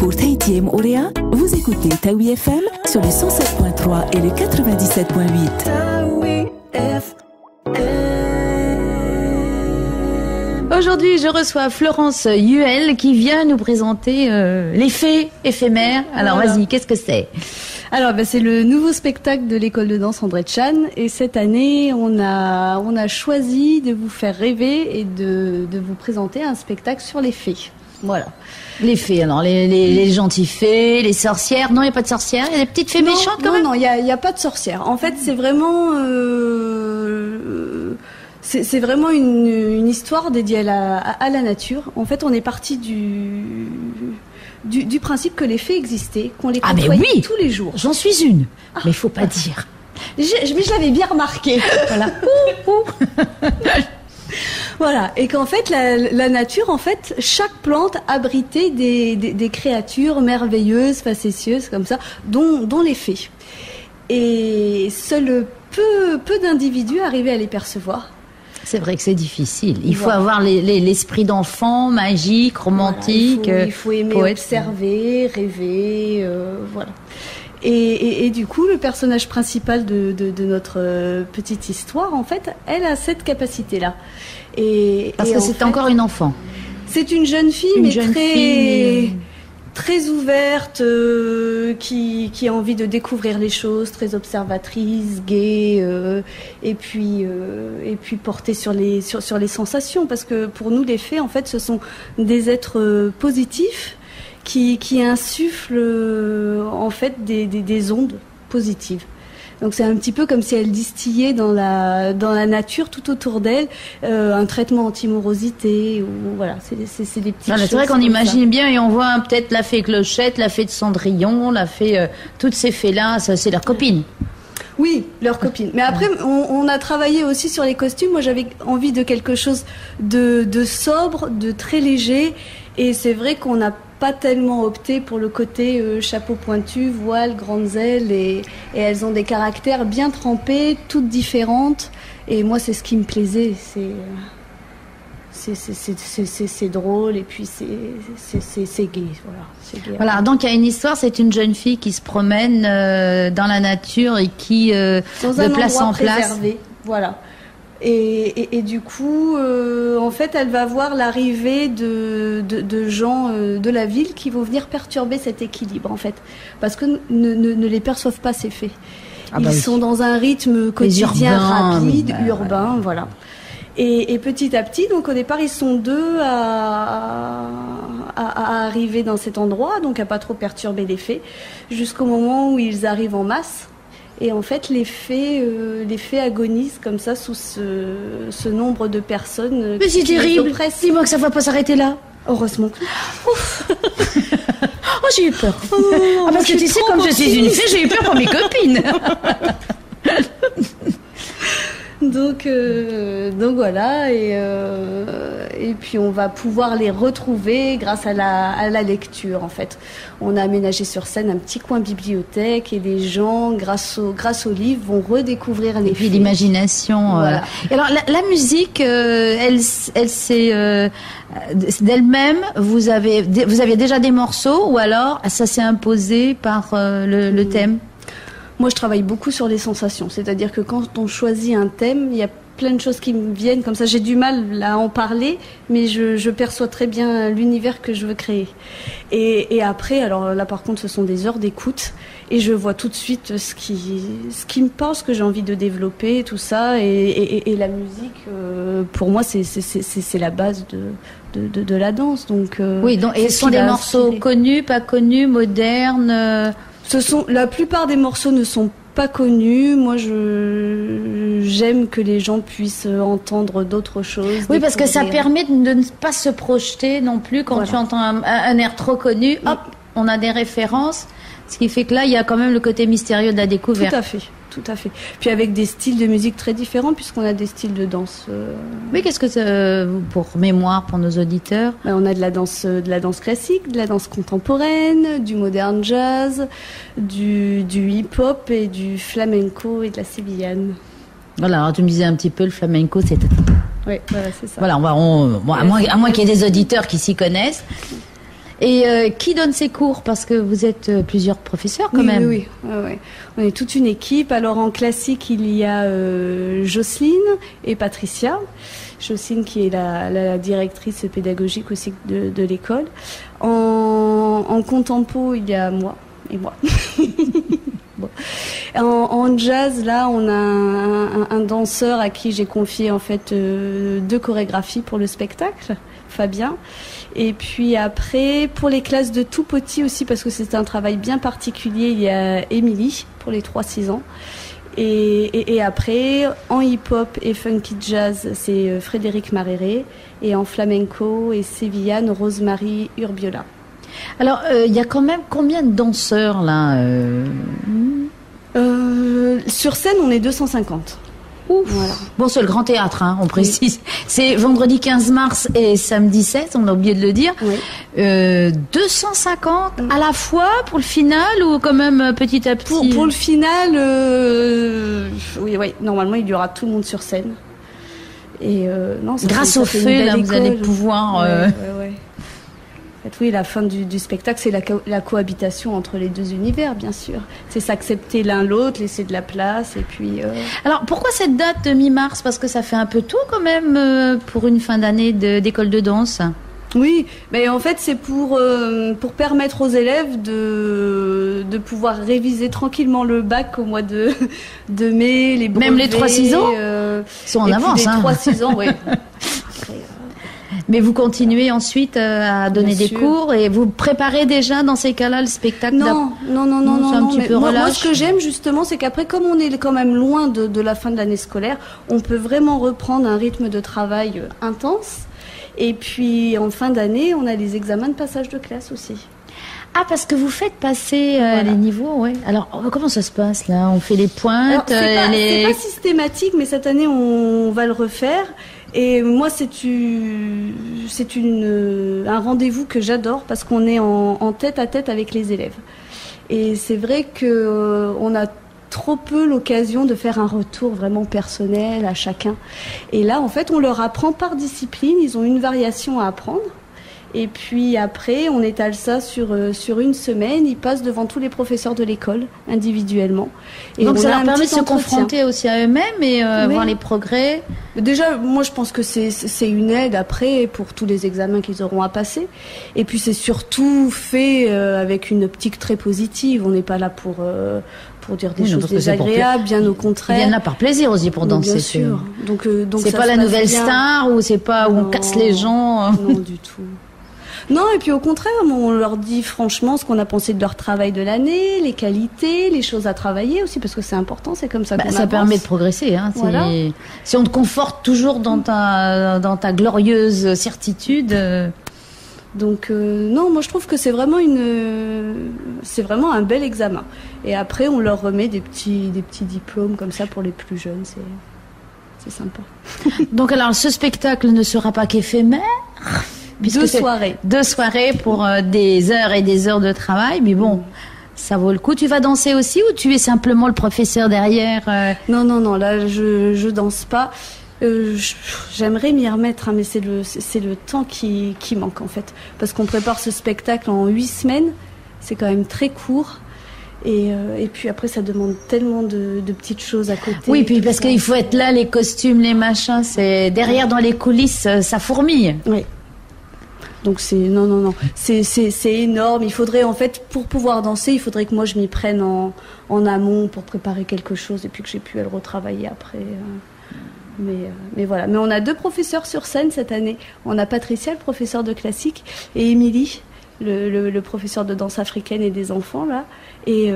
pour Tahiti Moréa, vous écoutez Taoui FM sur le 107.3 et le 97.8. Taoui FM. Aujourd'hui, je reçois Florence Huel qui vient nous présenter les fées éphémères. Alors vas-y, qu'est-ce que c'est ? Alors, c'est le nouveau spectacle de l'école de danse André Chan. Et cette année, on a choisi de vous faire rêver et de vous présenter un spectacle sur les fées. Voilà. Les fées, alors les gentilles fées, les sorcières. Non, il n'y a pas de sorcières. Il y a des petites fées méchantes quand même. Non, il y a pas de sorcières. En fait, c'est vraiment c'est vraiment une histoire dédiée à la nature. En fait, on est parti du principe que les fées existaient, qu'on les côtoyait tous les jours. J'en suis une, mais il faut pas dire. Mais je l'avais bien remarqué. Voilà. Voilà, et qu'en fait la nature, en fait, chaque plante abritait des créatures merveilleuses, facétieuses comme ça, dont les fées. Et seul peu d'individus arrivaient à les percevoir. C'est vrai que c'est difficile. Il faut avoir l'esprit d'enfant, magique, romantique. Voilà, il faut aimer observer, rêver, voilà. Et du coup, le personnage principal de notre petite histoire, en fait, elle a cette capacité-là. Parce que c'est encore une enfant. C'est une jeune fille, très ouverte, qui a envie de découvrir les choses, très observatrice, gaie, et puis portée sur les sensations, parce que pour nous les fées, en fait, ce sont des êtres positifs qui insufflent en fait des ondes positives. Donc c'est un petit peu comme si elle distillait dans la nature tout autour d'elle un traitement anti-morosité, ou voilà, c'est des petites choses. C'est vrai qu'on imagine bien et on voit peut-être la fée Clochette, la fée de Cendrillon, la fée toutes ces fées-là, ça c'est leurs copines. Oui, leurs copines. Mais après, on a travaillé aussi sur les costumes. Moi, j'avais envie de quelque chose de sobre, de très léger, et c'est vrai qu'on n'a pas tellement opté pour le côté chapeau pointu, voile, grandes ailes, et elles ont des caractères bien trempés, toutes différentes, et moi c'est ce qui me plaisait, c'est drôle, et puis c'est gai, voilà. C'est gai. Voilà, donc il y a une histoire, c'est une jeune fille qui se promène dans la nature et qui de place en place. Voilà. Et du coup, en fait, elle va voir l'arrivée de gens de la ville qui vont venir perturber cet équilibre, en fait, parce que ne les perçoivent pas, ces fées. Ils sont dans un rythme quotidien rapide, urbain, voilà. Et petit à petit, donc au départ, ils sont deux à arriver dans cet endroit, donc à pas trop perturber les fées, jusqu'au moment où ils arrivent en masse. Et en fait, les fées agonisent comme ça sous ce nombre de personnes. Mais c'est terrible. Dis-moi que ça va pas s'arrêter là. Heureusement. Ouf. Oh, j'ai eu peur. Parce que tu sais, comme je suis une fée, j'ai eu peur pour mes copines. Donc voilà, et puis on va pouvoir les retrouver grâce à la lecture, en fait. On a aménagé sur scène un petit coin bibliothèque, et les gens, grâce au livre, vont redécouvrir les fées. Et puis l'imagination. Voilà. Et alors la musique, elle c'est d'elle-même. Vous aviez déjà des morceaux, ou alors ça s'est imposé par le thème? Moi, je travaille beaucoup sur les sensations. C'est-à-dire que quand on choisit un thème, il y a plein de choses qui me viennent comme ça. J'ai du mal à en parler, mais je perçois très bien l'univers que je veux créer. Et après, alors là, par contre, ce sont des heures d'écoute, et je vois tout de suite ce qui me parle, ce que j'ai envie de développer, tout ça. Et la musique, pour moi, c'est la base de la danse. Donc, oui, donc, et ce sont des morceaux connus, pas connus, modernes. La plupart des morceaux ne sont pas connus. Moi, j'aime que les gens puissent entendre d'autres choses. Oui, parce que ça permet de ne pas se projeter non plus quand tu entends un air trop connu. Hop, on a des références. Ce qui fait que là, il y a quand même le côté mystérieux de la découverte. Tout à fait. Puis avec des styles de musique très différents, puisqu'on a des styles de danse. Oui, qu'est-ce que pour mémoire, pour nos auditeurs? On a de la danse classique, de la danse contemporaine, du modern jazz, du hip-hop et du flamenco et de la sévillane. Voilà, alors tu me disais un petit peu le flamenco, c'est... Oui, voilà, c'est ça. Voilà, à moins qu'il y ait des auditeurs qui s'y connaissent. Et qui donne ces cours? Parce que vous êtes plusieurs professeurs quand même. Oui. On est toute une équipe. Alors en classique, il y a Jocelyne et Patricia. Jocelyne qui est la directrice pédagogique aussi de l'école. En contempo, il y a moi et moi. Bon. En jazz, là, on a un danseur à qui j'ai confié en fait 2 chorégraphies pour le spectacle, Fabien. Et puis après, pour les classes de tout petits aussi, parce que c'est un travail bien particulier, il y a Émilie pour les 3-6 ans. Et après, en hip-hop et funky jazz, c'est Frédéric Maréré. Et en flamenco et sévillane, Rosemary Urbiola. Alors, il y a quand même combien de danseurs là Sur scène, on est 250. Ouf. Voilà. Bon, c'est le Grand Théâtre, hein, on précise. Oui. C'est vendredi 15 mars et samedi 16, on a oublié de le dire. Oui. 250 à la fois pour le final ou quand même petit à petit? Pour le final, oui, normalement il y aura tout le monde sur scène. Et non, grâce au feu, là, vous allez pouvoir... Ouais. En fait, oui, la fin du spectacle, c'est la cohabitation entre les 2 univers, bien sûr. C'est s'accepter l'un l'autre, laisser de la place, et puis... Alors, pourquoi cette date de mi-mars? Parce que ça fait un peu tôt, quand même, pour une fin d'année d'école de danse. Oui, mais en fait, c'est pour permettre aux élèves de pouvoir réviser tranquillement le bac au mois de mai, les brevets... Même les 3-6 ans sont en avance, hein. Les 3-6 ans, oui. Mais vous continuez ensuite à donner des cours et vous préparez déjà dans ces cas-là le spectacle? Non. Moi, ce que j'aime justement, c'est qu'après, comme on est quand même loin de la fin de l'année scolaire, on peut vraiment reprendre un rythme de travail intense. Et puis, en fin d'année, on a les examens de passage de classe aussi. Ah, parce que vous faites passer les niveaux, ouais. Alors, comment ça se passe, là? On fait les pointes? Alors, c'est pas systématique, mais cette année, on va le refaire. Et moi, c'est un rendez-vous que j'adore parce qu'on est en tête-à-tête avec les élèves. Et c'est vrai qu'on a trop peu l'occasion de faire un retour vraiment personnel à chacun. Et là, en fait, on leur apprend par discipline. Ils ont une variation à apprendre. Et puis après, on étale ça sur une semaine. Ils passent devant tous les professeurs de l'école, individuellement. Et donc ça leur permet de se confronter aussi à eux-mêmes et voir les progrès. Déjà, moi je pense que c'est une aide après pour tous les examens qu'ils auront à passer. Et puis c'est surtout fait avec une optique très positive. On n'est pas là pour dire des choses désagréables, bien au contraire. Ils viennent là par plaisir aussi pour danser. Bien sûr. Donc c'est pas la nouvelle star ou c'est pas où on casse les gens. Non, du tout. Non, et puis au contraire, on leur dit franchement ce qu'on a pensé de leur travail de l'année, les qualités, les choses à travailler aussi, parce que c'est important, c'est comme ça qu'on avance. Ça permet de progresser. Hein, voilà. Si on te conforte toujours dans ta glorieuse certitude... Donc non, moi je trouve que c'est vraiment un bel examen. Et après, on leur remet des petits diplômes comme ça pour les plus jeunes, c'est sympa. Donc alors, ce spectacle ne sera pas qu'éphémère. 2 soirées. 2 soirées pour des heures et des heures de travail, mais bon, ça vaut le coup. Tu vas danser aussi ou tu es simplement le professeur derrière Non, là je danse pas. J'aimerais m'y remettre, hein, mais c'est le temps qui manque en fait. Parce qu'on prépare ce spectacle en 8 semaines, c'est quand même très court. Et puis après, ça demande tellement de petites choses à côté. Oui, puis parce qu'il faut être là, les costumes, les machins, c'est derrière dans les coulisses, ça fourmille. Oui. Donc non, c'est énorme. Il faudrait en fait, pour pouvoir danser, il faudrait que moi je m'y prenne en amont pour préparer quelque chose et puis que j'ai pu le retravailler après. Mais voilà. Mais on a 2 professeurs sur scène cette année. On a Patricia, le professeur de classique, et Émilie, le professeur de danse africaine et des enfants là. Et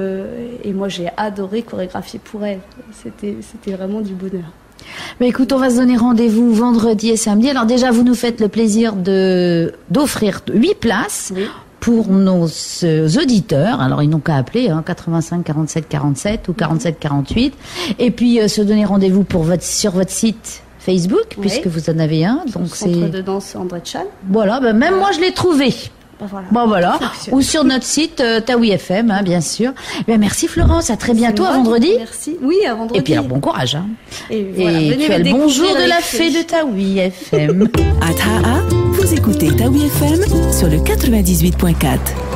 moi j'ai adoré chorégraphier pour elle. C'était vraiment du bonheur. Mais écoute, on va se donner rendez-vous vendredi et samedi. Alors déjà, vous nous faites le plaisir d'offrir 8 places pour nos auditeurs. Alors ils n'ont qu'à appeler 85 47 47 ou 47 48. Et puis se donner rendez-vous sur votre site Facebook, puisque vous en avez un. Donc Centre de danse André Tchal. Voilà, même moi je l'ai trouvé. Voilà. Bon, voilà. Ou sur notre site Taoui FM, hein, bien sûr. Eh merci Florence, à très bientôt, à vendredi. Merci. Oui, à vendredi. Et puis alors, bon courage. Hein. Et voilà, tu as le bonjour de la fée de Taoui FM. À Taha, vous écoutez Taoui FM sur le 98.4.